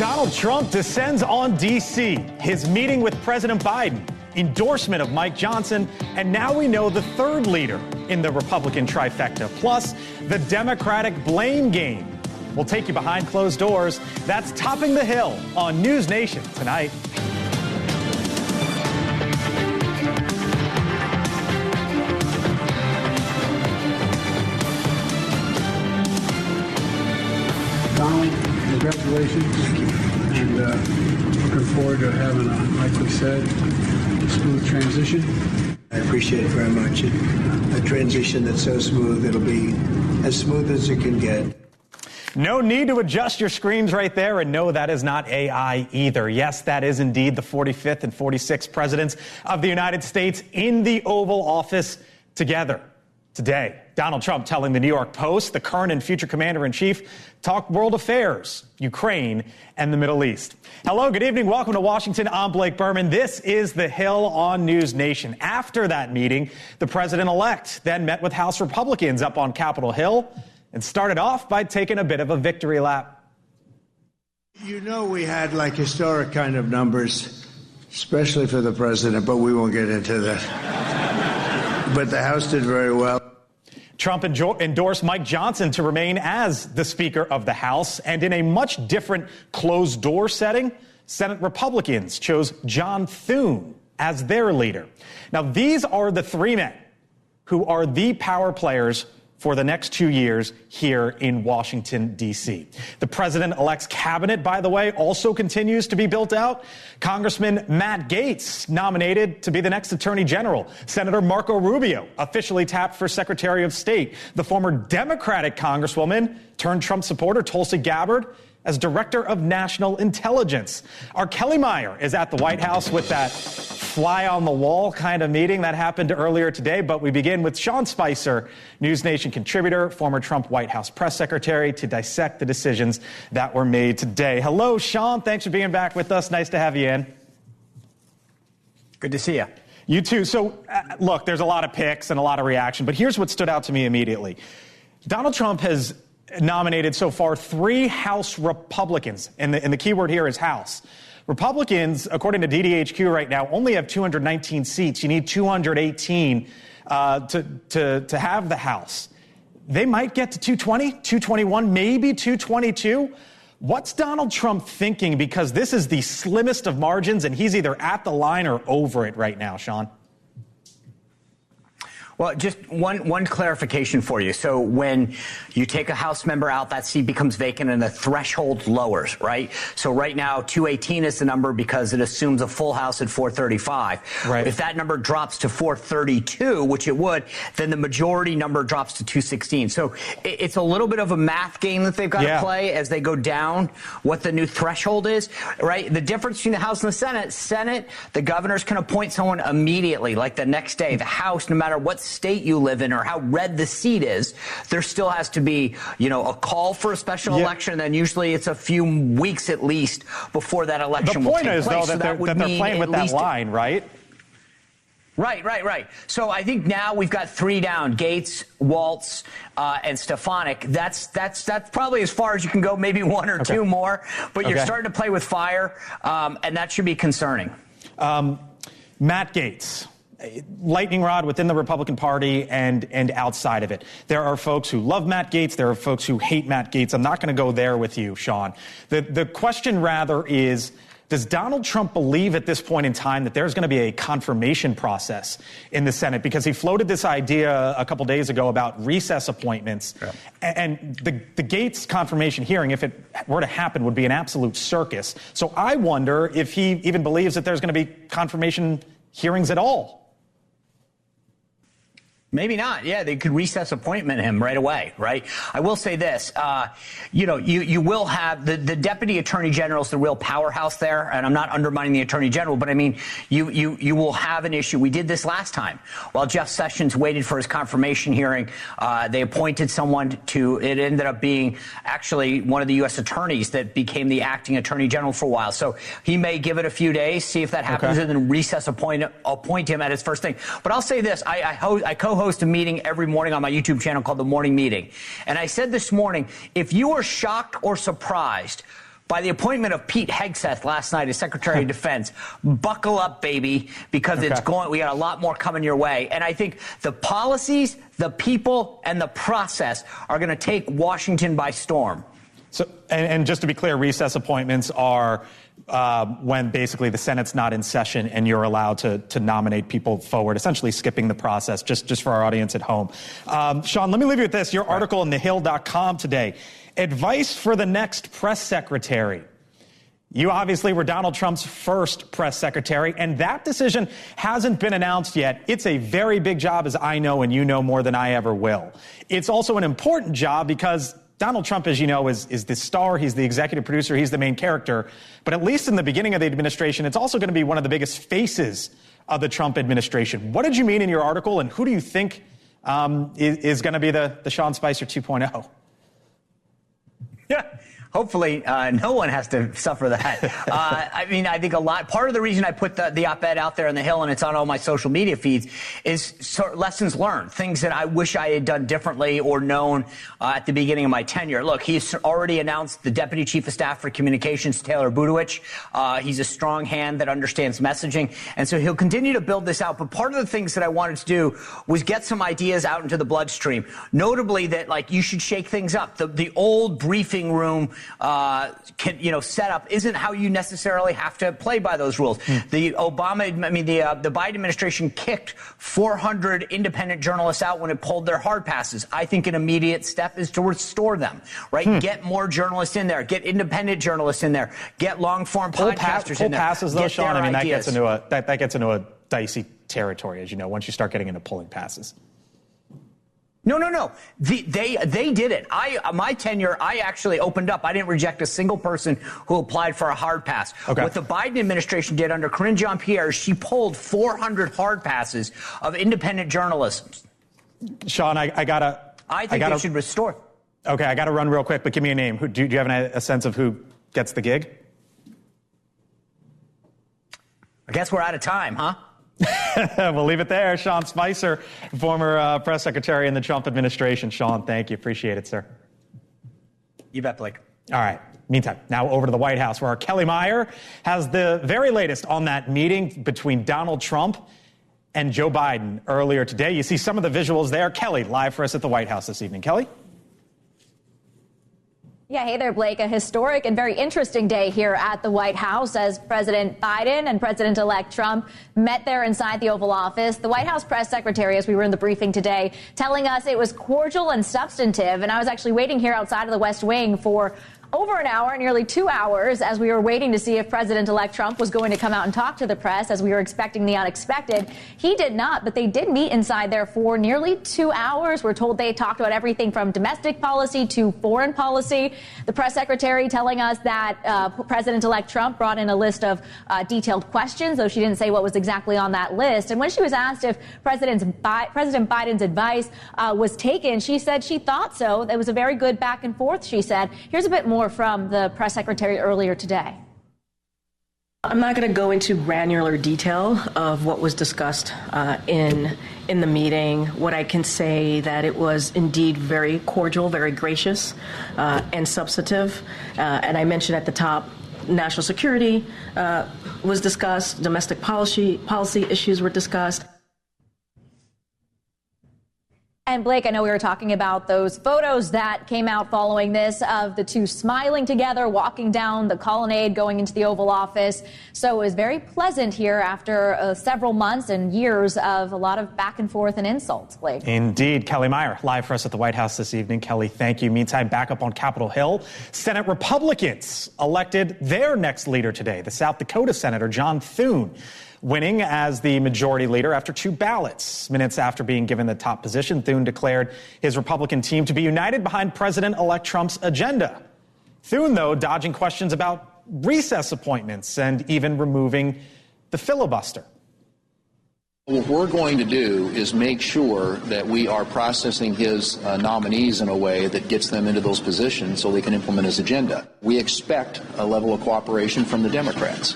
Donald Trump descends on D.C., his meeting with President Biden, endorsement of Mike Johnson, and now we know the third leader in the Republican trifecta, plus the Democratic blame game. We'll take you behind closed doors. That's Topping the Hill on NewsNation tonight. Donald, congratulations. Thank you. And looking forward to having like we said, a smooth transition. I appreciate it very much. A transition that's so smooth, it'll be as smooth as it can get. No need to adjust your screens right there, and no, that is not AI either. Yes, that is indeed the 45th and 46th presidents of the United States in the Oval Office together. Today, Donald Trump telling the New York Post the current and future commander-in-chief talk world affairs, Ukraine, and the Middle East. Hello, good evening. Welcome to Washington. I'm Blake Berman. This is The Hill on NewsNation. After that meeting, the president-elect then met with House Republicans up on Capitol Hill and started off by taking a bit of a victory lap. You know, we had like historic kind of numbers, especially for the president, but we won't get into that. But the House did very well. Trump endorsed Mike Johnson to remain as the Speaker of the House, and in a much different closed-door setting, Senate Republicans chose John Thune as their leader. Now, these are the three men who are the power players for the next 2 years here in Washington, D.C. The president-elect's cabinet, by the way, also continues to be built out. Congressman Matt Gaetz nominated to be the next attorney general. Senator Marco Rubio officially tapped for Secretary of State. The former Democratic congresswoman turned Trump supporter Tulsi Gabbard as Director of National Intelligence. Our Kelly Meyer is at the White House with that fly-on-the-wall kind of meeting that happened earlier today. But we begin with Sean Spicer, NewsNation contributor, former Trump White House press secretary, to dissect the decisions that were made today. Hello, Sean. Thanks for being back with us. Nice to have you in. Good to see you. You too. So, look, there's a lot of picks and a lot of reaction, but here's what stood out to me immediately. Donald Trump has nominated so far 3 House Republicans, and the key word here is House. Republicans, according to DDHQ right now, only have 219 seats. You need 218 to have the House. They might get to 220, 221, maybe 222. What's Donald Trump thinking? Because this is the slimmest of margins, and he's either at the line or over it right now, Sean. Well, just one clarification for you. So when you take a House member out, that seat becomes vacant and the threshold lowers, right? So right now, 218 is the number because it assumes a full House at 435. Right. If that number drops to 432, which it would, then the majority number drops to 216. So it's a little bit of a math game that they've got to play as they go down what the new threshold is, right? The difference between the House and the Senate, the governors can appoint someone immediately, like the next day. The House, no matter what state you live in or how red the seat is, there still has to be, a call for a special election. And then usually it's a few weeks at least before that election will take place. The point is, though, that they're playing with that line, right? Right. So I think now we've got 3 down: Gaetz, Waltz, and Stefanik. That's probably as far as you can go. Maybe 1 or 2 more, but you're starting to play with fire, and that should be concerning. Matt Gaetz, lightning rod within the Republican Party and outside of it. There are folks who love Matt Gaetz. There are folks who hate Matt Gaetz. I'm not going to go there with you, Sean. The question rather is, does Donald Trump believe at this point in time that there's going to be a confirmation process in the Senate? Because he floated this idea a couple days ago about recess appointments. Yeah. And the Gaetz confirmation hearing, if it were to happen, would be an absolute circus. So I wonder if he even believes that there's going to be confirmation hearings at all. Maybe not. Yeah, they could recess appointment him right away, right? I will say this, you will have the deputy attorney general is the real powerhouse there, and I'm not undermining the attorney general, but I mean, you will have an issue. We did this last time. While Jeff Sessions waited for his confirmation hearing, they appointed someone it ended up being actually one of the U.S. attorneys that became the acting attorney general for a while. So he may give it a few days, see if that happens, and then recess appoint him at his first thing. But I'll say this, I co-host a meeting every morning on my YouTube channel called The Morning Meeting. And I said this morning, if you are shocked or surprised by the appointment of Pete Hegseth last night as Secretary of Defense. Buckle up, baby, because we got a lot more coming your way. And I think the policies, the people, and the process are going to take Washington by storm. So, and just to be clear, recess appointments are when basically the Senate's not in session and you're allowed to nominate people forward, essentially skipping the process, just for our audience at home. Sean, let me leave you with this. Your article in thehill.com today, advice for the next press secretary. You obviously were Donald Trump's first press secretary, and that decision hasn't been announced yet. It's a very big job, as I know, and you know more than I ever will. It's also an important job because Donald Trump, as you know, is the star. He's the executive producer. He's the main character. But at least in the beginning of the administration, it's also going to be one of the biggest faces of the Trump administration. What did you mean in your article, and who do you think is going to be the Sean Spicer 2.0? Yeah. Hopefully, no one has to suffer that. I mean, I think part of the reason I put the op-ed out there on the Hill and it's on all my social media feeds is lessons learned, things that I wish I had done differently or known at the beginning of my tenure. Look, he's already announced the Deputy Chief of Staff for Communications, Taylor Budowich. He's a strong hand that understands messaging, and so he'll continue to build this out. But part of the things that I wanted to do was get some ideas out into the bloodstream, notably that, you should shake things up. The old briefing room setup isn't how you necessarily have to play by those rules. The Biden administration kicked 400 independent journalists out when it pulled their hard passes. I think an immediate step is to restore them, right? Get more journalists in there. Get independent journalists in there. Get long-form podcasters in there. Pull passes, though, Sean. I mean, that gets into a dicey territory, as you know, once you start getting into pulling passes. No. They did it. My tenure, I actually opened up. I didn't reject a single person who applied for a hard pass. Okay. What the Biden administration did under Karine Jean-Pierre, she pulled 400 hard passes of independent journalists. Sean, I think they should restore. Okay, I got to run real quick, but give me a name. Do you have a sense of who gets the gig? I guess we're out of time, huh? We'll leave it there. Sean Spicer, former press secretary in the Trump administration. Sean, thank you. Appreciate it, sir. You bet, Blake. All right. Meantime, now over to the White House, where our Kelly Meyer has the very latest on that meeting between Donald Trump and Joe Biden earlier today. You see some of the visuals there. Kelly, live for us at the White House this evening. Kelly? Yeah, hey there, Blake. A historic and very interesting day here at the White House as President Biden and President-elect Trump met there inside the Oval Office. The White House press secretary, as we were in the briefing today, telling us it was cordial and substantive. And I was actually waiting here outside of the West Wing for over an hour, nearly 2 hours, as we were waiting to see if President-elect Trump was going to come out and talk to the press, as we were expecting the unexpected. He did not, but they did meet inside there for nearly 2 hours. We're told they talked about everything from domestic policy to foreign policy. The press secretary telling us that President-elect Trump brought in a list of detailed questions, though she didn't say what was exactly on that list. And when she was asked if President Biden's advice was taken, she said she thought so. It was a very good back and forth, she said. Here's a bit more from the press secretary earlier today. I'm not going to go into granular detail of what was discussed in the meeting. What I can say that it was indeed very cordial, very gracious, and substantive. And I mentioned at the top, national security was discussed, domestic policy issues were discussed. And Blake, I know we were talking about those photos that came out following this of the two smiling together, walking down the colonnade, going into the Oval Office. So it was very pleasant here after several months and years of a lot of back and forth and insults, Blake. Indeed. Kelly Meyer, live for us at the White House this evening. Kelly, thank you. Meantime, back up on Capitol Hill, Senate Republicans elected their next leader today, the South Dakota Senator John Thune, winning as the majority leader after 2 ballots. Minutes after being given the top position, Thune declared his Republican team to be united behind President-elect Trump's agenda. Thune, though, dodging questions about recess appointments and even removing the filibuster. What we're going to do is make sure that we are processing his nominees in a way that gets them into those positions so they can implement his agenda. We expect a level of cooperation from the Democrats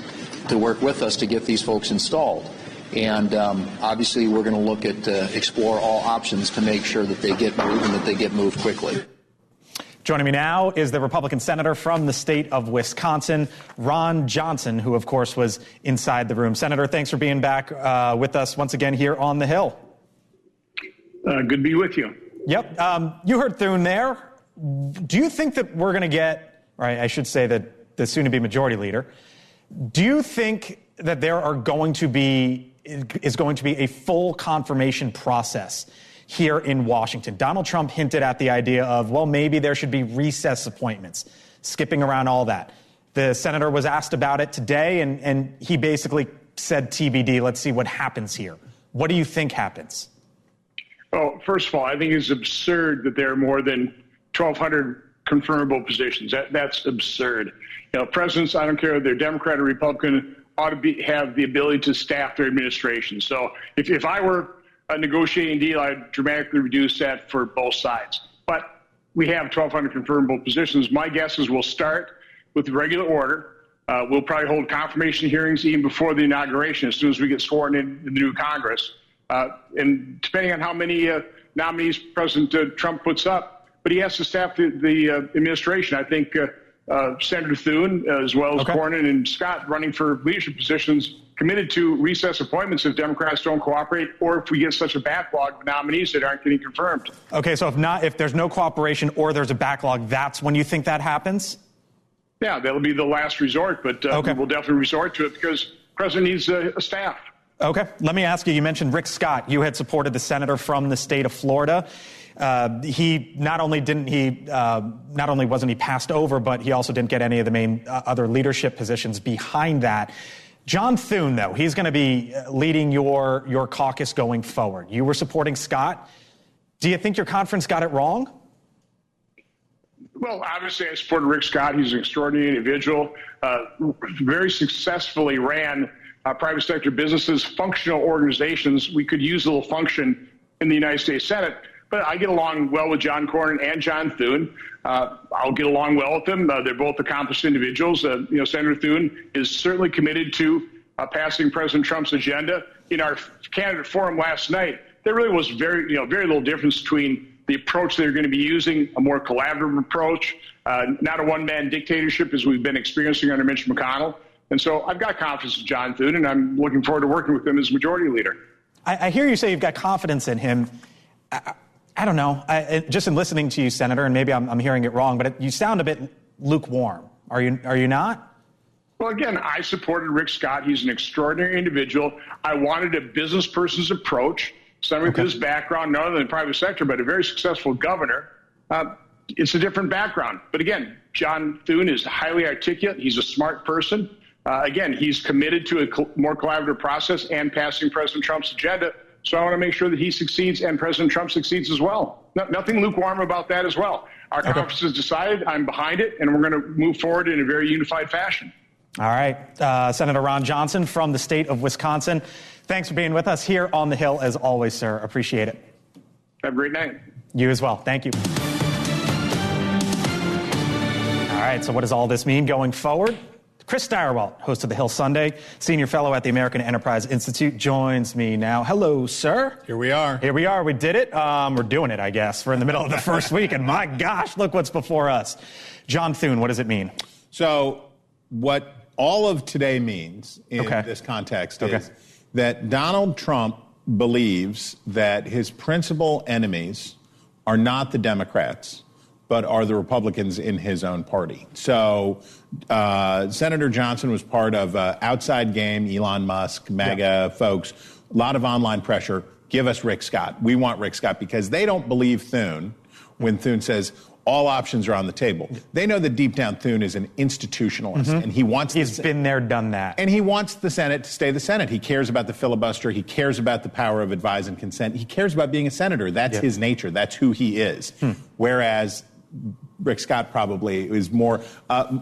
to work with us to get these folks installed. And obviously we're going to look at explore all options to make sure that they get moved and that they get moved quickly. Joining me now is the Republican senator from the state of Wisconsin, Ron Johnson, who, of course, was inside the room. Senator, thanks for being back with us once again here on the Hill. Good to be with you. Yep. You heard Thune there. Do you think that we're going to get, or I should say that the soon-to-be majority leader, do you think that there is going to be a full confirmation process here in Washington? Donald Trump hinted at the idea of, well, maybe there should be recess appointments, skipping around all that. The senator was asked about it today, and he basically said TBD, let's see what happens here. What do you think happens? Well, first of all, I think it's absurd that there are more than 1,200 confirmable positions. That's absurd. Presidents, I don't care if they're Democrat or Republican, ought to have the ability to staff their administration. So if I were a negotiating deal, I'd dramatically reduce that for both sides. But we have 1,200 confirmable positions. My guess is we'll start with the regular order. We'll probably hold confirmation hearings even before the inauguration, as soon as we get sworn in the new Congress. And depending on how many nominees President Trump puts up, but he has to staff the administration. I think Senator Thune, as well as Cornyn and Scott, running for leadership positions, committed to recess appointments if Democrats don't cooperate, or if we get such a backlog of nominees that aren't getting confirmed. Okay, so if there's no cooperation or there's a backlog, that's when you think that happens? Yeah, that'll be the last resort, but we'll definitely resort to it because the president needs a staff. Okay, let me ask you, you mentioned Rick Scott. You had supported the senator from the state of Florida. He not only wasn't he passed over, but he also didn't get any of the main other leadership positions behind that. John Thune, though, he's going to be leading your caucus going forward. You were supporting Scott. Do you think your conference got it wrong? Well, obviously, I supported Rick Scott. He's an extraordinary individual. Very successfully ran private sector businesses, functional organizations. We could use a little function in the United States Senate. But I get along well with John Cornyn and John Thune. I'll get along well with them. They're both accomplished individuals. Senator Thune is certainly committed to passing President Trump's agenda. In our candidate forum last night, there really was very little difference between the approach they're going to be using, a more collaborative approach, not a one-man dictatorship as we've been experiencing under Mitch McConnell. And so I've got confidence in John Thune, and I'm looking forward to working with him as majority leader. I hear you say you've got confidence in him. I don't know. Just in listening to you, Senator, and maybe I'm hearing it wrong, but you sound a bit lukewarm. Are you not? Well, again, I supported Rick Scott. He's an extraordinary individual. I wanted a business person's approach, somebody with his background, not only in the private sector, but a very successful governor. It's a different background. But again, John Thune is highly articulate. He's a smart person. Again, he's committed to a more collaborative process and passing President Trump's agenda. So I want to make sure that he succeeds and President Trump succeeds as well. Nothing lukewarm about that as well. Our conference has decided. I'm behind it, and we're going to move forward in a very unified fashion. All right. Senator Ron Johnson from the state of Wisconsin. Thanks for being with us here on the Hill, as always, sir. Appreciate it. Have a great night. You as well. Thank you. All right. So what does all this mean going forward? Chris Stirewalt, host of the Hill Sunday, senior fellow at the American Enterprise Institute, joins me now. Hello, sir. Here we are. Here we are. We did it. We're doing it, I guess. We're in the middle of the first week, and my gosh, look what's before us. John Thune, what does it mean? So what all of today means in this context is that Donald Trump believes that his principal enemies are not the Democrats, but are the Republicans in his own party. So Senator Johnson was part of Outside Game, Elon Musk, MAGA folks, a lot of online pressure. Give us Rick Scott. We want Rick Scott because they don't believe Thune when Thune says all options are on the table. They know that deep down Thune is an institutionalist, and he wants... He's been there, done that. And he wants the Senate to stay the Senate. He cares about the filibuster. He cares about the power of advise and consent. He cares about being a senator. That's his nature. That's who he is. Whereas Rick Scott probably is more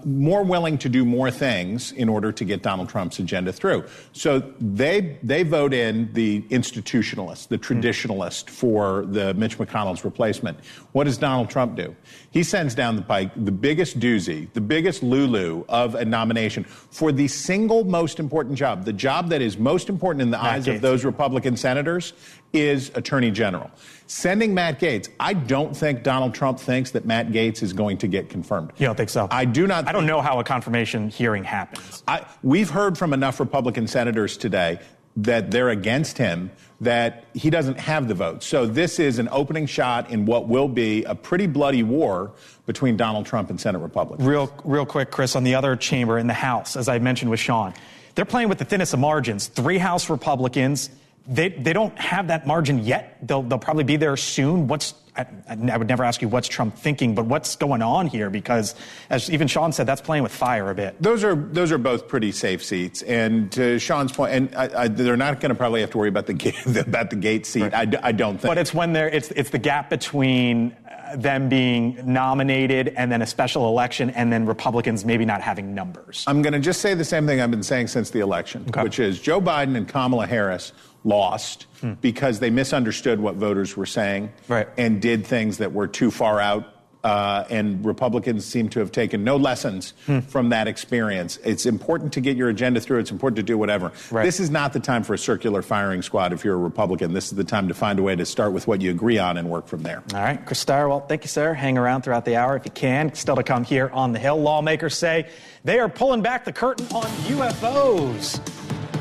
willing to do more things in order to get Donald Trump's agenda through. So they vote in the institutionalist, the traditionalist for the Mitch McConnell's replacement. What does Donald Trump do? He sends down the pike the biggest doozy, the biggest lulu of a nomination for the single most important job, the job that is most important in the eyes of those Republican senators, is Attorney General. Sending Matt Gaetz, I don't think Donald Trump thinks that Matt Gaetz is going to get confirmed. You don't think so? I do not. I don't know how a confirmation hearing happens. We've heard from enough Republican senators today that they're against him, that he doesn't have the vote. So this is an opening shot in what will be a pretty bloody war between Donald Trump and Senate Republicans. Real quick, Chris, on the other chamber in the House, as I mentioned with Sean, they're playing with the thinnest of margins. 3 House Republicans. They don't have that margin yet. They'll probably be there soon. I would never ask you what's Trump thinking, but what's going on here? Because as even Sean said, that's playing with fire a bit. Those are both pretty safe seats. And to Sean's point, and they're not going to probably have to worry about the Gaetz seat. Right. I don't think. But it's when it's the gap between them being nominated and then a special election and then Republicans maybe not having numbers. I'm going to just say the same thing I've been saying since the election, which is Joe Biden and Kamala Harris lost because they misunderstood what voters were saying and did things that were too far out. And Republicans seem to have taken no lessons from that experience. It's important to get your agenda through. It's important to do whatever. Right. This is not the time for a circular firing squad if you're a Republican. This is the time to find a way to start with what you agree on and work from there. All right, Chris Steyer, well, thank you, sir. Hang around throughout the hour if you can. Still to come here on the Hill. Lawmakers say they are pulling back the curtain on UFOs.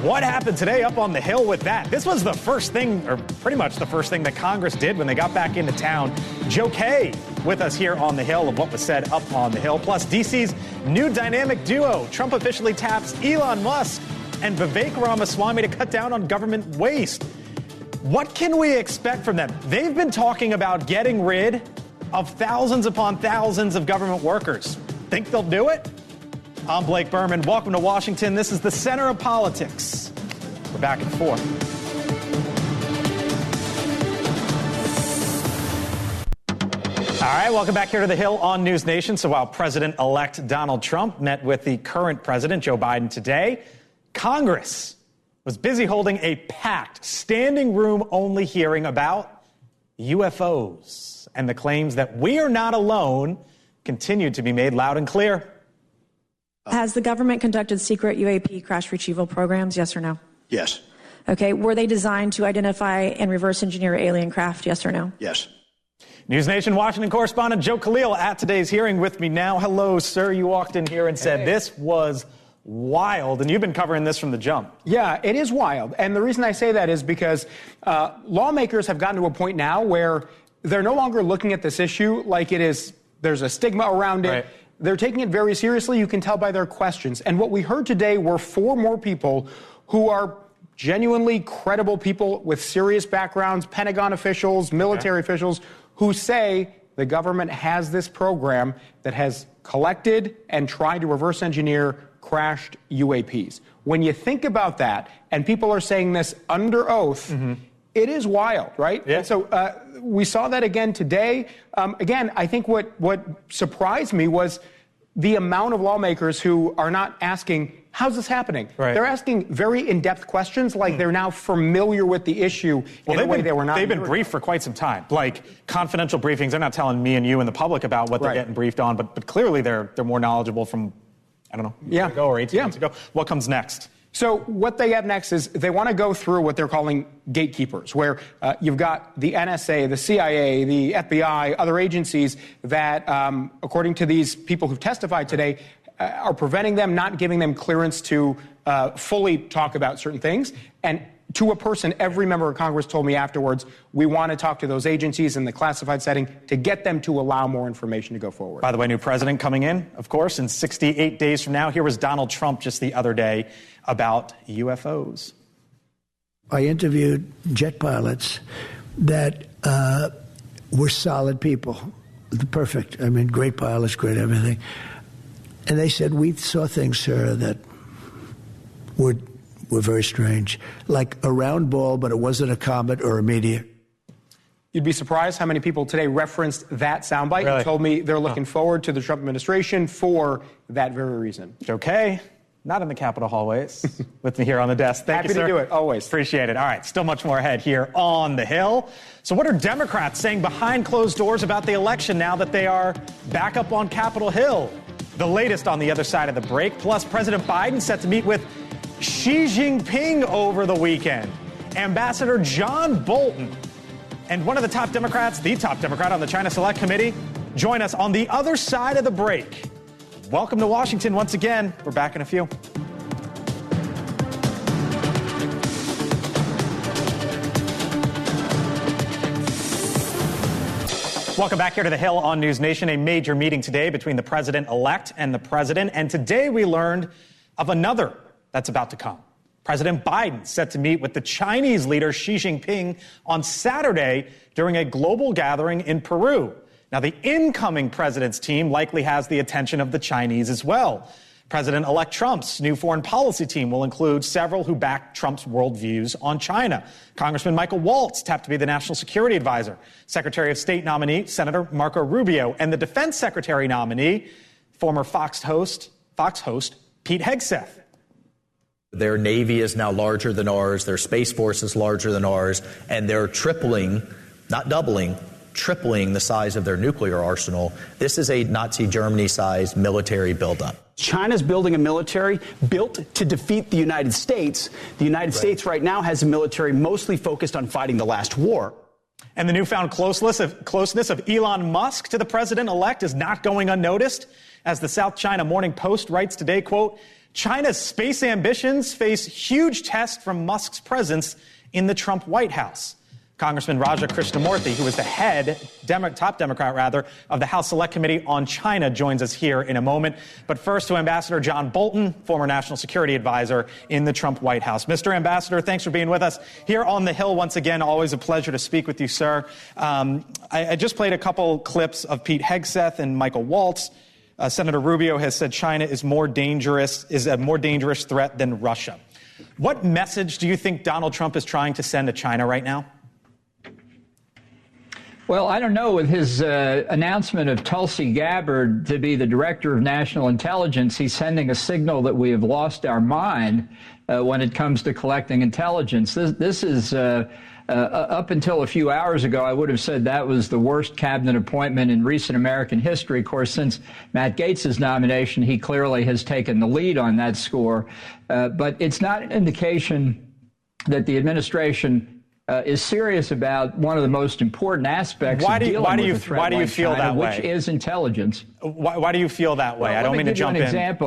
What happened today up on the Hill with that? This was the first thing, or pretty much the first thing that Congress did when they got back into town. Joe Kay with us here on the Hill of what was said up on the Hill. Plus, D.C.'s new dynamic duo. Trump officially taps Elon Musk and Vivek Ramaswamy to cut down on government waste. What can we expect from them? They've been talking about getting rid of thousands upon thousands of government workers. Think they'll do it? I'm Blake Berman. Welcome to Washington. This is the center of politics. We're back at 4. All right, welcome back here to the Hill on NewsNation. So while President-elect Donald Trump met with the current president, Joe Biden, today, Congress was busy holding a packed, standing room only hearing about UFOs. And the claims that we are not alone continued to be made loud and clear. Has the government conducted secret UAP crash retrieval programs, yes or no? Yes. Okay, were they designed to identify and reverse engineer alien craft, yes or no? Yes. NewsNation Washington correspondent Joe Khalil at today's hearing with me now. Hello, sir. You walked in here and said this was wild, and you've been covering this from the jump. Yeah, it is wild. And the reason I say that is because lawmakers have gotten to a point now where they're no longer looking at this issue like it is, there's a stigma around it. Right. They're taking it very seriously. You can tell by their questions. And what we heard today were 4 more people who are genuinely credible people with serious backgrounds, Pentagon officials, military officials, who say the government has this program that has collected and tried to reverse engineer crashed UAPs. When you think about that, and people are saying this under oath, it is wild, right? Yeah. And so we saw that again today. Again, I think what surprised me was the amount of lawmakers who are not asking, how's this happening? Right. They're asking very in-depth questions like they're now familiar with the issue in a way they were not. They've been briefed for quite some time, like confidential briefings. They're not telling me and you and the public about what they're getting briefed on, but clearly they're more knowledgeable from, I don't know, a year ago or 18 months ago. What comes next? So what they have next is they want to go through what they're calling gatekeepers, where you've got the NSA, the CIA, the FBI, other agencies that, according to these people who testified today, are preventing them, not giving them clearance to fully talk about certain things. And to a person, every member of Congress told me afterwards, we want to talk to those agencies in the classified setting to get them to allow more information to go forward. By the way, new president coming in, of course, in 68 days from now. Here was Donald Trump just the other day about UFOs. I interviewed jet pilots that were solid people, perfect. I mean, great pilots, great everything. And they said, we saw things, sir, that were very strange, like a round ball, but it wasn't a comet or a meteor. You'd be surprised how many people today referenced that soundbite and told me they're looking forward to the Trump administration for that very reason. Okay. Not in the Capitol hallways. With me here on the desk. Thank you, sir. Happy to do it, always. Appreciate it. All right, still much more ahead here on the Hill. So what are Democrats saying behind closed doors about the election now that they are back up on Capitol Hill? The latest on the other side of the break. Plus, President Biden set to meet with Xi Jinping over the weekend. Ambassador John Bolton and one of the top Democrat on the China Select Committee, join us on the other side of the break. Welcome to Washington once again. We're back in a few. Welcome back here to the Hill on NewsNation. A major meeting today between the president-elect and the president. And today we learned of another that's about to come. President Biden set to meet with the Chinese leader Xi Jinping on Saturday during a global gathering in Peru. Now, the incoming president's team likely has the attention of the Chinese as well. President-elect Trump's new foreign policy team will include several who back Trump's worldviews on China. Congressman Michael Waltz tapped to be the national security advisor. Secretary of State nominee, Senator Marco Rubio, and the defense secretary nominee, former Fox host Pete Hegseth. Their Navy is now larger than ours. Their Space Force is larger than ours. And they're tripling, not doubling, tripling the size of their nuclear arsenal. This is a Nazi Germany-sized military buildup. China's building a military built to defeat the United States. The United States right now has a military mostly focused on fighting the last war. And the newfound closeness of Elon Musk to the president-elect is not going unnoticed. As the South China Morning Post writes today, quote, China's space ambitions face huge tests from Musk's presence in the Trump White House. Congressman Raja Krishnamurthy, who is the top Democrat of the House Select Committee on China, joins us here in a moment. But first to Ambassador John Bolton, former national security advisor in the Trump White House. Mr. Ambassador, thanks for being with us here on the Hill once again. Always a pleasure to speak with you, sir. I just played a couple clips of Pete Hegseth and Michael Waltz. Senator Rubio has said China is a more dangerous threat than Russia. What message do you think Donald Trump is trying to send to China right now? Well, I don't know. With his announcement of Tulsi Gabbard to be the director of national intelligence, he's sending a signal that we have lost our mind when it comes to collecting intelligence. This is up until a few hours ago, I would have said that was the worst cabinet appointment in recent American history. Of course, since Matt Gaetz's nomination, he clearly has taken the lead on that score. But it's not an indication that the administration is serious about one of the most important aspects of dealing with a threat like China, which is intelligence. Why do you feel that way? Well, I don't mean to jump in. Let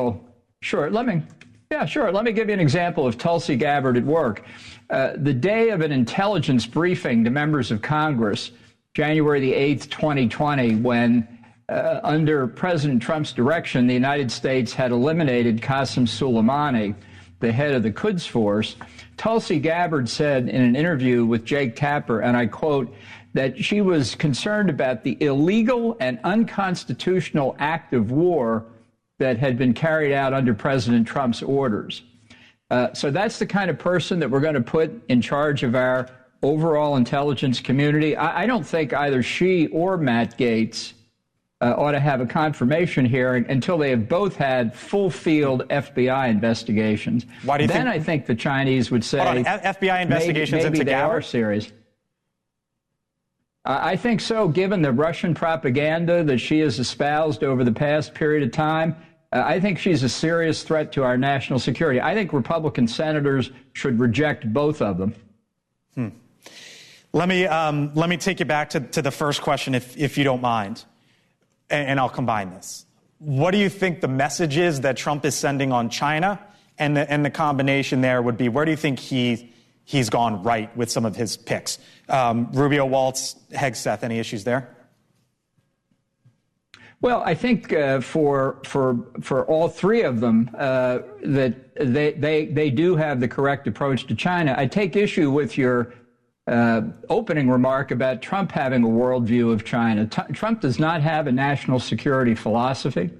me give you an example of Tulsi Gabbard at work. The day of an intelligence briefing to members of Congress, January the 8th, 2020, when under President Trump's direction, the United States had eliminated Qasem Soleimani, the head of the Quds Force, Tulsi Gabbard said in an interview with Jake Tapper, and I quote, that she was concerned about the illegal and unconstitutional act of war that had been carried out under President Trump's orders. So that's the kind of person that we're going to put in charge of our overall intelligence community. I don't think either she or Matt Gaetz ought to have a confirmation hearing until they have both had full-field FBI investigations. Why do you then I think the Chinese would say FBI investigations maybe into they Gabbard? are serious. I think so, given the Russian propaganda that she has espoused over the past period of time. I think she's a serious threat to our national security. I think Republican senators should reject both of them. Let me take you back to the first question, if you don't mind, and I'll combine this. What do you think the message is that Trump is sending on China? And the combination there would be, where do you think he's gone right with some of his picks? Rubio, Waltz, Hegseth, any issues there? Well, I think for all three of them that they do have the correct approach to China. I take issue with your opening remark about Trump having a worldview of China. Trump does not have a national security philosophy.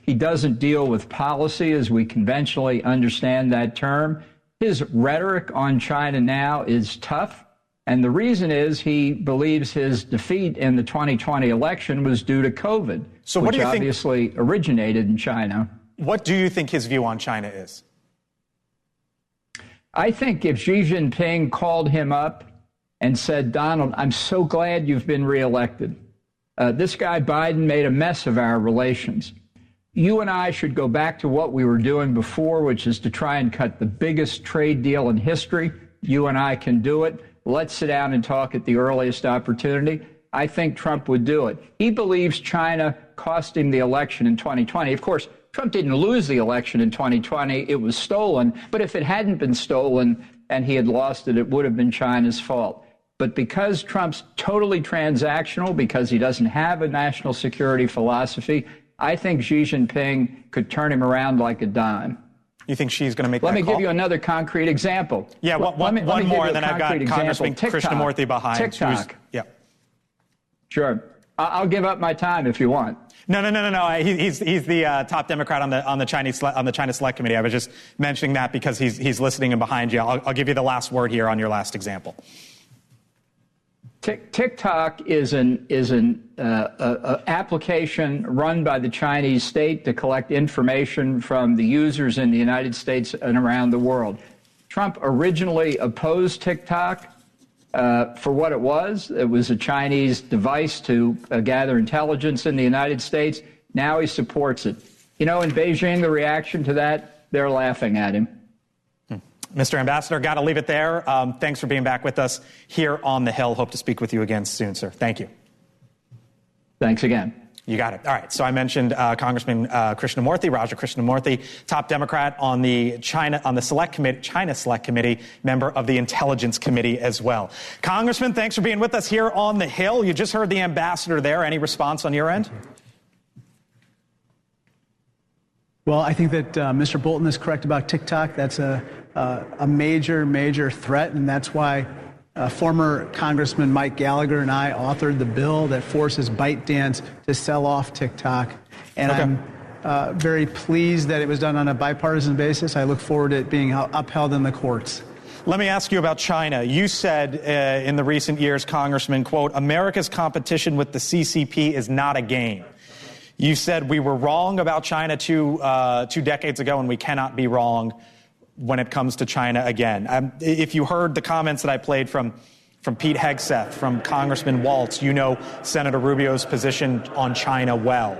He doesn't deal with policy as we conventionally understand that term. His rhetoric on China now is tough. And the reason is he believes his defeat in the 2020 election was due to COVID, which obviously originated in China. What do you think his view on China is? I think if Xi Jinping called him up and said, Donald, I'm so glad you've been reelected. This guy Biden made a mess of our relations. You and I should go back to what we were doing before, which is to try and cut the biggest trade deal in history You and I can do it. Let's sit down and talk at the earliest opportunity. I think Trump would do it. He believes China cost him the election in 2020. Of course, Trump didn't lose the election in 2020. It was stolen. But if it hadn't been stolen and he had lost it, it would have been China's fault. But because Trump's totally transactional, because he doesn't have a national security philosophy, I think Xi Jinping could turn him around like a dime. You think Xi's going to make that call? Let me give you another concrete example. Yeah, one more, and then I've got Congressman Krishnamurthy behind. TikTok. Yeah. Sure. I'll give up my time if you want. No. He's the top Democrat on the China Select Committee. I was just mentioning that because he's listening and behind you. I'll give you the last word here on your last example. TikTok is an application run by the Chinese state to collect information from the users in the United States and around the world. Trump originally opposed TikTok for what it was. It was a Chinese device to gather intelligence in the United States. Now he supports it. You know, in Beijing, the reaction to that, they're laughing at him. Mr. Ambassador, got to leave it there. Thanks for being back with us here on the Hill. Hope to speak with you again soon, sir. Thank you. Thanks again. You got it. All right. So I mentioned Congressman Krishnamurthy, Raja Krishnamurthy, top Democrat on the China Select Committee, member of the Intelligence Committee as well. Congressman, thanks for being with us here on the Hill. You just heard the ambassador there. Any response on your end? Well, I think that Mr. Bolton is correct about TikTok. That's a major threat, and that's why former Congressman Mike Gallagher and I authored the bill that forces ByteDance to sell off TikTok. And okay. I'm very pleased that it was done on a bipartisan basis. I look forward to it being upheld in the courts. Let me ask you about China. You said in the recent years, Congressman, quote, America's competition with the CCP is not a game. You said we were wrong about China two decades ago, and we cannot be wrong when it comes to China again. If you heard the comments that I played from Pete Hegseth, from Congressman Waltz, you know Senator Rubio's position on China well.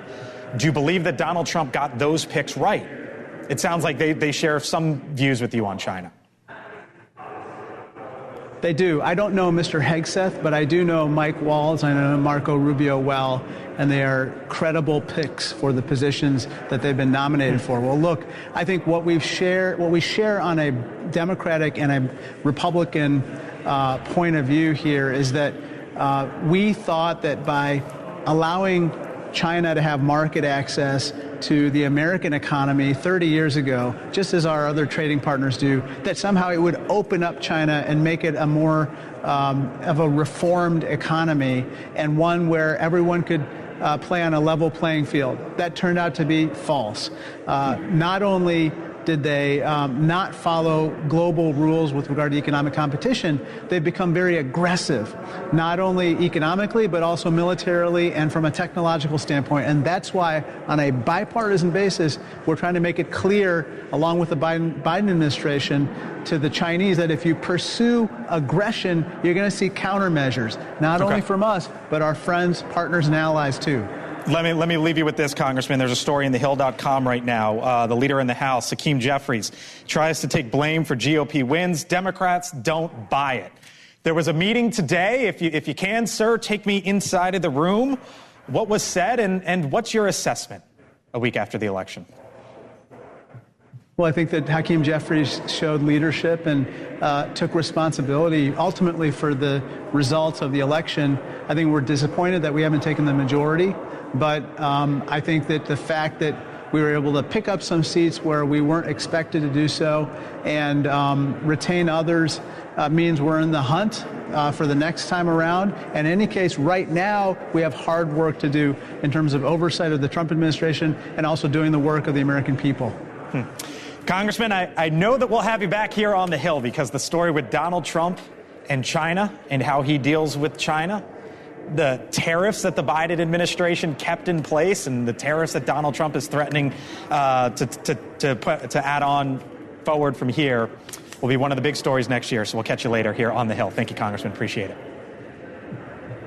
Do you believe that Donald Trump got those picks right? It sounds like they share some views with you on China. They do. I don't know Mr. Hegseth, but I do know Mike Waltz. I know Marco Rubio well, and they are credible picks for the positions that they've been nominated for. Well, look, I think what we share on a Democratic and a Republican point of view here is that we thought that by allowing China to have market access to the American economy 30 years ago, just as our other trading partners do, that somehow it would open up China and make it a more of a reformed economy and one where everyone could play on a level playing field. That turned out to be false. Not only did they not follow global rules with regard to economic competition, they've become very aggressive, not only economically, but also militarily and from a technological standpoint. And that's why, on a bipartisan basis, we're trying to make it clear, along with the Biden administration, to the Chinese that if you pursue aggression, you're going to see countermeasures, not only from us, but our friends, partners, and allies, too. Let me leave you with this, Congressman. There's a story in thehill.com right now. The leader in the House, Hakeem Jeffries, tries to take blame for GOP wins. Democrats don't buy it. There was a meeting today. If you can, sir, take me inside of the room. What was said, and what's your assessment a week after the election? Well, I think that Hakeem Jeffries showed leadership and took responsibility ultimately for the results of the election. I think we're disappointed that we haven't taken the majority. But I think that the fact that we were able to pick up some seats where we weren't expected to do so and retain others means we're in the hunt for the next time around. And in any case, right now, we have hard work to do in terms of oversight of the Trump administration and also doing the work of the American people. Congressman, I know that we'll have you back here on the Hill because the story with Donald Trump and China and how he deals with China, the tariffs that the Biden administration kept in place and the tariffs that Donald Trump is threatening to add on forward from here will be one of the big stories next year. So we'll catch you later here on the Hill. Thank you, Congressman. Appreciate it.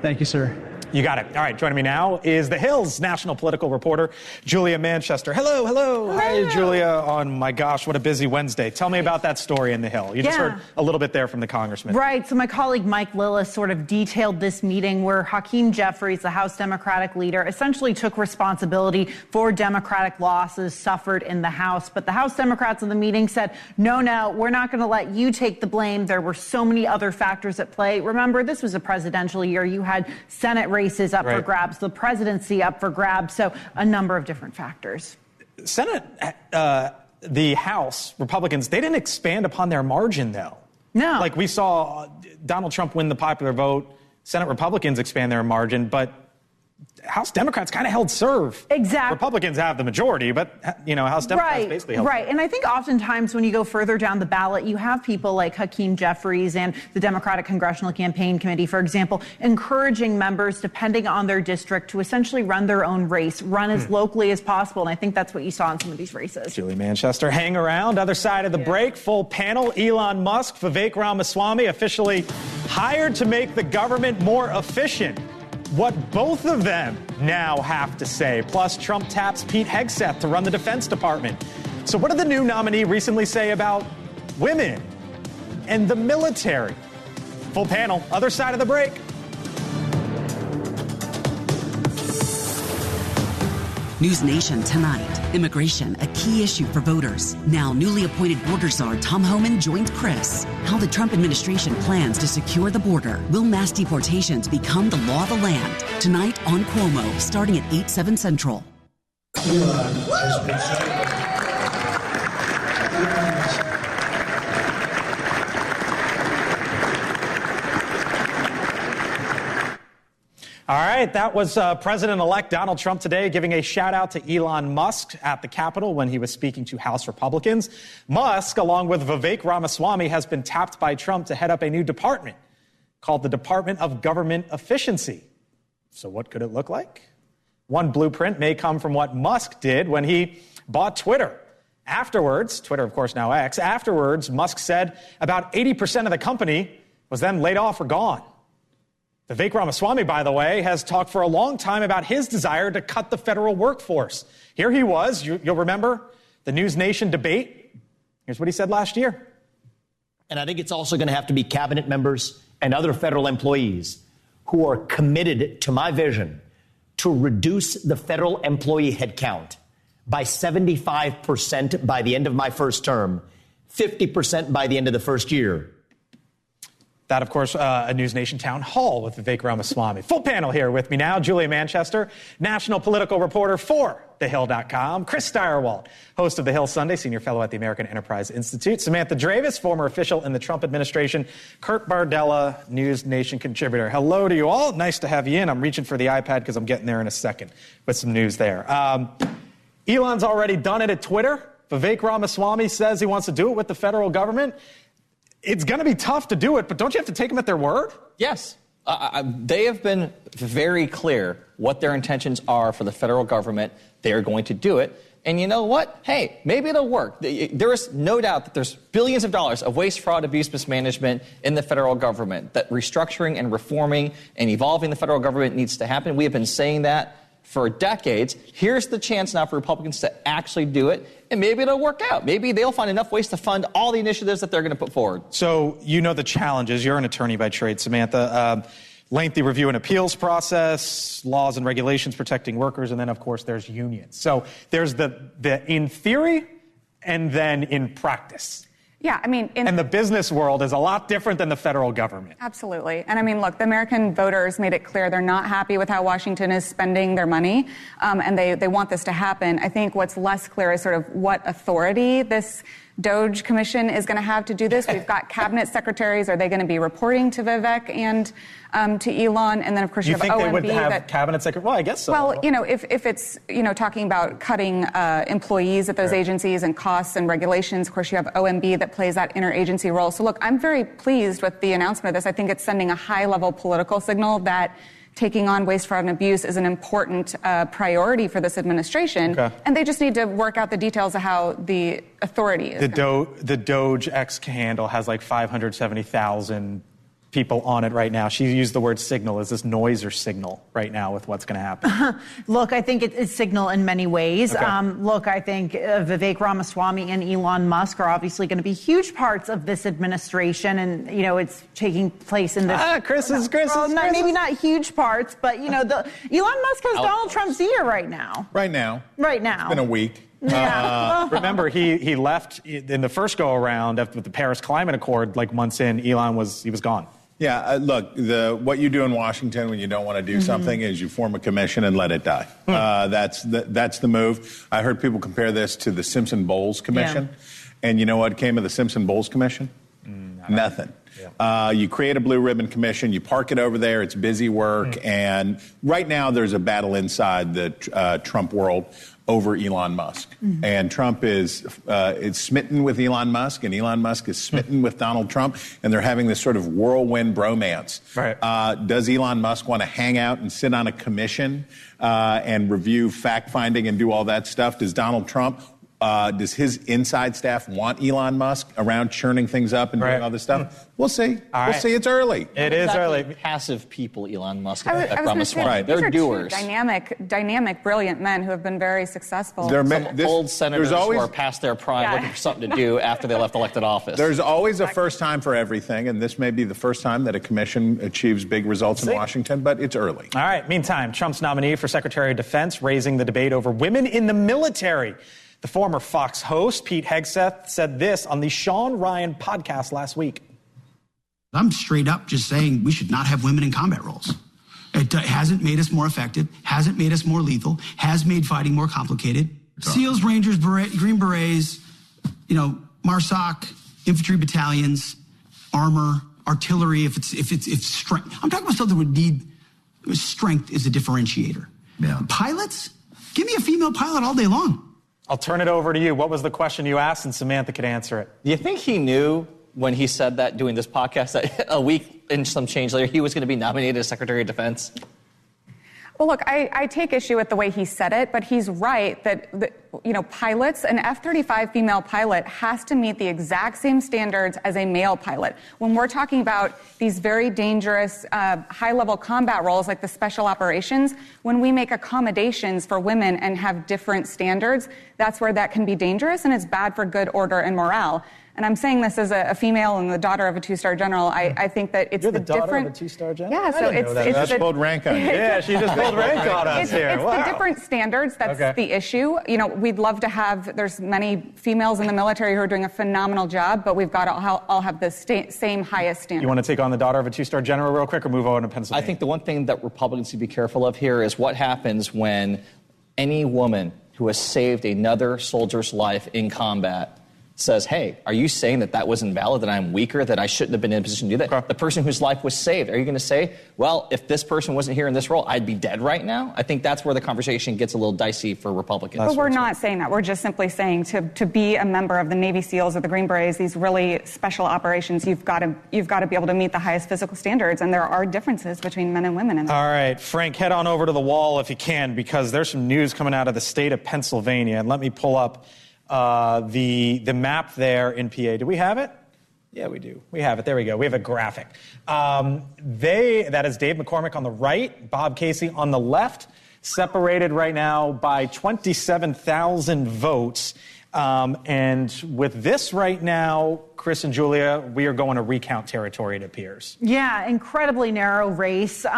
Thank you, sir. You got it. All right, joining me now is The Hill's national political reporter, Julia Manchester. Hello, hello. Hi, Julia. Oh, my gosh, what a busy Wednesday. Tell me about that story in The Hill. You just heard a little bit there from the congressman. Right. So my colleague Mike Lillis sort of detailed this meeting where Hakeem Jeffries, the House Democratic leader, essentially took responsibility for Democratic losses suffered in the House. But the House Democrats in the meeting said, no, we're not going to let you take the blame. There were so many other factors at play. Remember, this was a presidential year. You had Senate races up for grabs, the presidency up for grabs, so a number of different factors. Senate, the House Republicans, they didn't expand upon their margin, though. No. Like we saw Donald Trump win the popular vote, Senate Republicans expand their margin, but House Democrats kind of held serve. Exactly. Republicans have the majority, but, House Democrats basically held serve. And I think oftentimes when you go further down the ballot, you have people like Hakeem Jeffries and the Democratic Congressional Campaign Committee, for example, encouraging members, depending on their district, to essentially run their own race, run as locally as possible. And I think that's what you saw in some of these races. Julie Manchester, hang around. Other side of the break, full panel. Elon Musk, Vivek Ramaswamy, officially hired to make the government more efficient. What both of them now have to say. Plus, Trump taps Pete Hegseth to run the Defense Department. So what did the new nominee recently say about women and the military? Full panel, other side of the break. NewsNation tonight. Immigration, a key issue for voters. Now, newly appointed border czar Tom Homan joins Chris. How the Trump administration plans to secure the border. Will mass deportations become the law of the land? Tonight on Cuomo, starting at 8/7 Central. All right, that was President-elect Donald Trump today giving a shout-out to Elon Musk at the Capitol when he was speaking to House Republicans. Musk, along with Vivek Ramaswamy, has been tapped by Trump to head up a new department called the Department of Government Efficiency. So what could it look like? One blueprint may come from what Musk did when he bought Twitter. Afterwards, Twitter, of course, now X, afterwards, Musk said about 80% of the company was then laid off or gone. Vivek Ramaswamy, by the way, has talked for a long time about his desire to cut the federal workforce. Here he was, you'll remember, the NewsNation debate. Here's what he said last year. And I think it's also going to have to be cabinet members and other federal employees who are committed to my vision to reduce the federal employee headcount by 75% by the end of my first term, 50% by the end of the first year. That, of course, a NewsNation town hall with Vivek Ramaswamy. Full panel here with me now. Julia Manchester, national political reporter for TheHill.com. Chris Stirewalt, host of The Hill Sunday, senior fellow at the American Enterprise Institute. Samantha Dravis, former official in the Trump administration. Kurt Bardella, NewsNation contributor. Hello to you all. Nice to have you in. I'm reaching for the iPad because I'm getting there in a second with some news there. Elon's already done it at Twitter. Vivek Ramaswamy says he wants to do it with the federal government. It's going to be tough to do it, but don't you have to take them at their word? Yes. They have been very clear what their intentions are for the federal government. They are going to do it. And you know what? Hey, maybe it'll work. There is no doubt that there's billions of dollars of waste, fraud, abuse, mismanagement in the federal government, that restructuring and reforming and evolving the federal government needs to happen. We have been saying that for decades. Here's the chance now for Republicans to actually do it, and maybe it'll work out. Maybe they'll find enough ways to fund all the initiatives that they're going to put forward. So you know the challenges. You're an attorney by trade, Samantha. Lengthy review and appeals process, laws and regulations protecting workers, and then, of course, there's unions. So there's the in theory and then in practice. Yeah, I mean... And the business world is a lot different than the federal government. Absolutely. And I mean, look, the American voters made it clear they're not happy with how Washington is spending their money, and they want this to happen. I think what's less clear is sort of what authority this DOJ commission is going to have to do this. We've got cabinet secretaries. Are they going to be reporting to Vivek and to Elon? And then, of course, you have think OMB. They would have cabinet secretary? Well, I guess so. Well, you know, if it's, you know, talking about cutting employees at those agencies and costs and regulations, of course, you have OMB that plays that interagency role. So, look, I'm very pleased with the announcement of this. I think it's sending a high-level political signal that taking on waste, fraud, and abuse is an important priority for this administration. Okay. And they just need to work out the details of how the authority is. The DOJ X handle has like 570,000 people on it right now. She used the word signal. Is this noise or signal right now with what's going to happen? Look, I think it's signal in many ways. Okay. Look, I think Vivek Ramaswamy and Elon Musk are obviously going to be huge parts of this administration, and it's taking place in this. Maybe not huge parts, but Elon Musk has Donald Trump's ear right now. Right now. It's been a week. Yeah. Remember, he left in the first go around with the Paris Climate Accord. Like months in, Elon was gone. Yeah, look, what you do in Washington when you don't want to do something is you form a commission and let it die. That's the move. I heard people compare this to the Simpson-Bowles Commission. Yeah. And you know what came of the Simpson-Bowles Commission? Nothing. Yeah. You create a blue ribbon commission, you park it over there, it's busy work, and right now there's a battle inside the Trump world over Elon Musk. And Trump is smitten with Elon Musk, and Elon Musk is smitten with Donald Trump, and they're having this sort of whirlwind bromance. Right. Does Elon Musk want to hang out and sit on a commission and review fact-finding and do all that stuff? Does Donald Trump, does his inside staff want Elon Musk around churning things up and doing all this stuff? We'll see. We'll see. It's early. It is early. Passive people, Elon Musk. I was gonna say, these They're are doers. Two dynamic, brilliant men who have been very successful. Old senators who are past their prime looking for something to do after they left elected office. There's always a first time for everything, and this may be the first time that a commission achieves big results in Washington, but it's early. All right. Meantime, Trump's nominee for Secretary of Defense raising the debate over women in the military. The former Fox host, Pete Hegseth, said this on the Sean Ryan podcast last week. I'm straight up just saying we should not have women in combat roles. It hasn't made us more effective, hasn't made us more lethal, has made fighting more complicated. SEALs, Rangers, Green Berets, MARSOC, infantry battalions, armor, artillery, if it's strength. I'm talking about stuff that would need strength is a differentiator. Yeah. Pilots? Give me a female pilot all day long. I'll turn it over to you. What was the question you asked, and Samantha could answer it. Do you think he knew when he said that doing this podcast that a week and some change later he was going to be nominated as Secretary of Defense? Well, look, I take issue with the way he said it, but he's right that pilots, an F-35 female pilot has to meet the exact same standards as a male pilot. When we're talking about these very dangerous high-level combat roles like the special operations, when we make accommodations for women and have different standards, that's where that can be dangerous, and it's bad for good order and morale. And I'm saying this as a female and the daughter of a two-star general. I think that it's You're the daughter different. Of a two-star general? Yeah, so it's That's pulled rank on you. Yeah, she just pulled rank on us here. It's the different standards that's the issue. We'd love to have. There's many females in the military who are doing a phenomenal job, but we've got to all have the same highest standard. You want to take on the daughter of a two-star general real quick, or move on to Pennsylvania? I think the one thing that Republicans should be careful of here is what happens when any woman who has saved another soldier's life in combat says, hey, are you saying that was invalid, that I'm weaker, that I shouldn't have been in a position to do that? Okay. The person whose life was saved, are you going to say, well, if this person wasn't here in this role, I'd be dead right now? I think that's where the conversation gets a little dicey for Republicans. But we're not saying that. We're just simply saying to be a member of the Navy SEALs or the Green Berets, these really special operations, you've got to be able to meet the highest physical standards, and there are differences between men and women in that. All right, Frank, head on over to the wall if you can, because there's some news coming out of the state of Pennsylvania. And let me pull up the map there in PA. Do we have it? Yeah, we do. We have it. There we go. We have a graphic. That is Dave McCormick on the right, Bob Casey on the left, separated right now by 27,000 votes. And with this right now, Chris and Julia, we are going to recount territory, it appears. Yeah, incredibly narrow race. Dave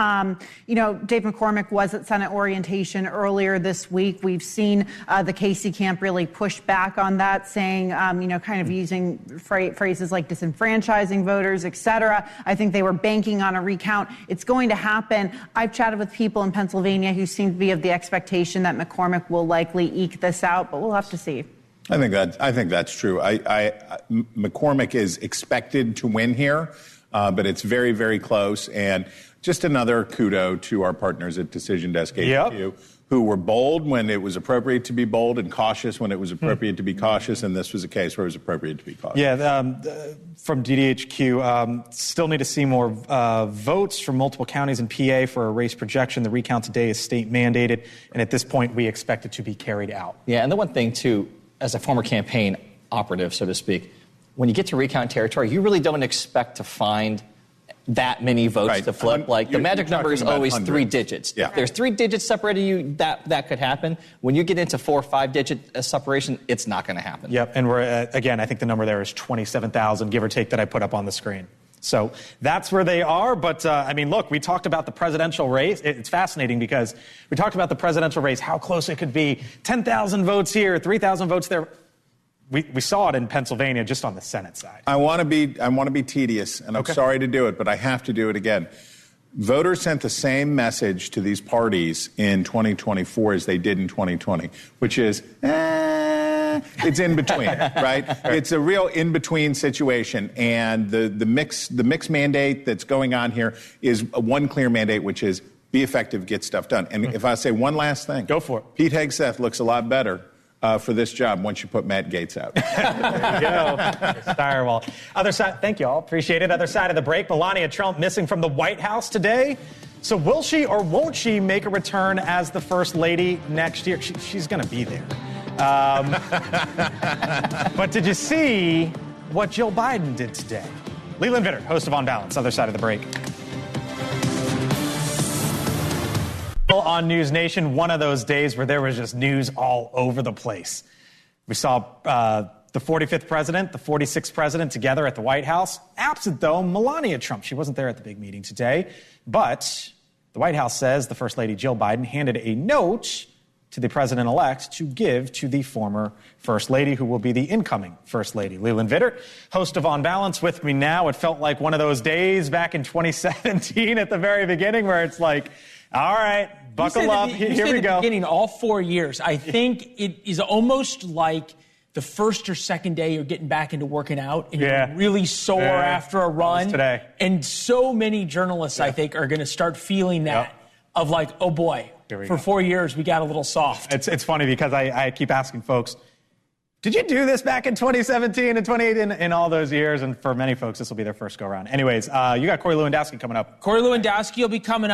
McCormick was at Senate orientation earlier this week. We've seen the Casey camp really push back on that, saying, kind of using phrases like disenfranchising voters, et cetera. I think they were banking on a recount. It's going to happen. I've chatted with people in Pennsylvania who seem to be of the expectation that McCormick will likely eke this out, but we'll have to see. I think that's true. McCormick is expected to win here, but it's very, very close. And just another kudo to our partners at Decision Desk HQ, who were bold when it was appropriate to be bold and cautious when it was appropriate to be cautious. And this was a case where it was appropriate to be cautious. Yeah, from DDHQ, still need to see more votes from multiple counties in PA for a race projection. The recount today is state mandated. And at this point, we expect it to be carried out. Yeah, and the one thing, too, as a former campaign operative, so to speak, when you get to recount territory, you really don't expect to find that many votes to flip. Like the magic number is always 3 digits. Yeah. If there's 3 digits separating you, that could happen. When you get into 4 or 5 digit separation, it's not going to happen. Yep, and we're again, I think the number there is 27,000, give or take, that I put up on the screen. So that's where they are. But, I mean, look, we talked about the presidential race. It's fascinating because we talked about the presidential race, how close it could be. 10,000 votes here, 3,000 votes there. We saw it in Pennsylvania just on the Senate side. I want to be tedious, and I'm sorry to do it, but I have to do it again. Voters sent the same message to these parties in 2024 as they did in 2020, which is, it's in between, right? It's a real in-between situation, and the mix mandate that's going on here is one clear mandate, which is be effective, get stuff done. And if I say one last thing, go for it. Pete Hegseth looks a lot better for this job once you put Matt Gaetz out. There you go. Firewall. Other side, thank you all. Appreciate it. Other side of the break, Melania Trump missing from the White House today. So will she or won't she make a return as the First Lady next year? She's going to be there. But did you see what Jill Biden did today? Leland Vittert, host of On Balance, other side of the break. On NewsNation, one of those days where there was just news all over the place. We saw the 45th president, the 46th president together at the White House. Absent, though, Melania Trump. She wasn't there at the big meeting today. But the White House says the First Lady Jill Biden handed a note to the president-elect to give to the former First Lady, who will be the incoming First Lady. Leland Vittert, host of On Balance, with me now. It felt like one of those days back in 2017 at the very beginning where it's like, all right, buckle up, here we go. At the beginning, all 4 years, I think it is almost like the first or second day you're getting back into working out and you're really sore after a run. Today. And so many journalists, I think, are going to start feeling that of like, oh boy, for 4 years we got a little soft. It's funny because I keep asking folks, did you do this back in 2017 and 2018 in all those years? And for many folks, this will be their first go around. Anyways, you got Corey Lewandowski coming up. Corey Lewandowski will be coming up.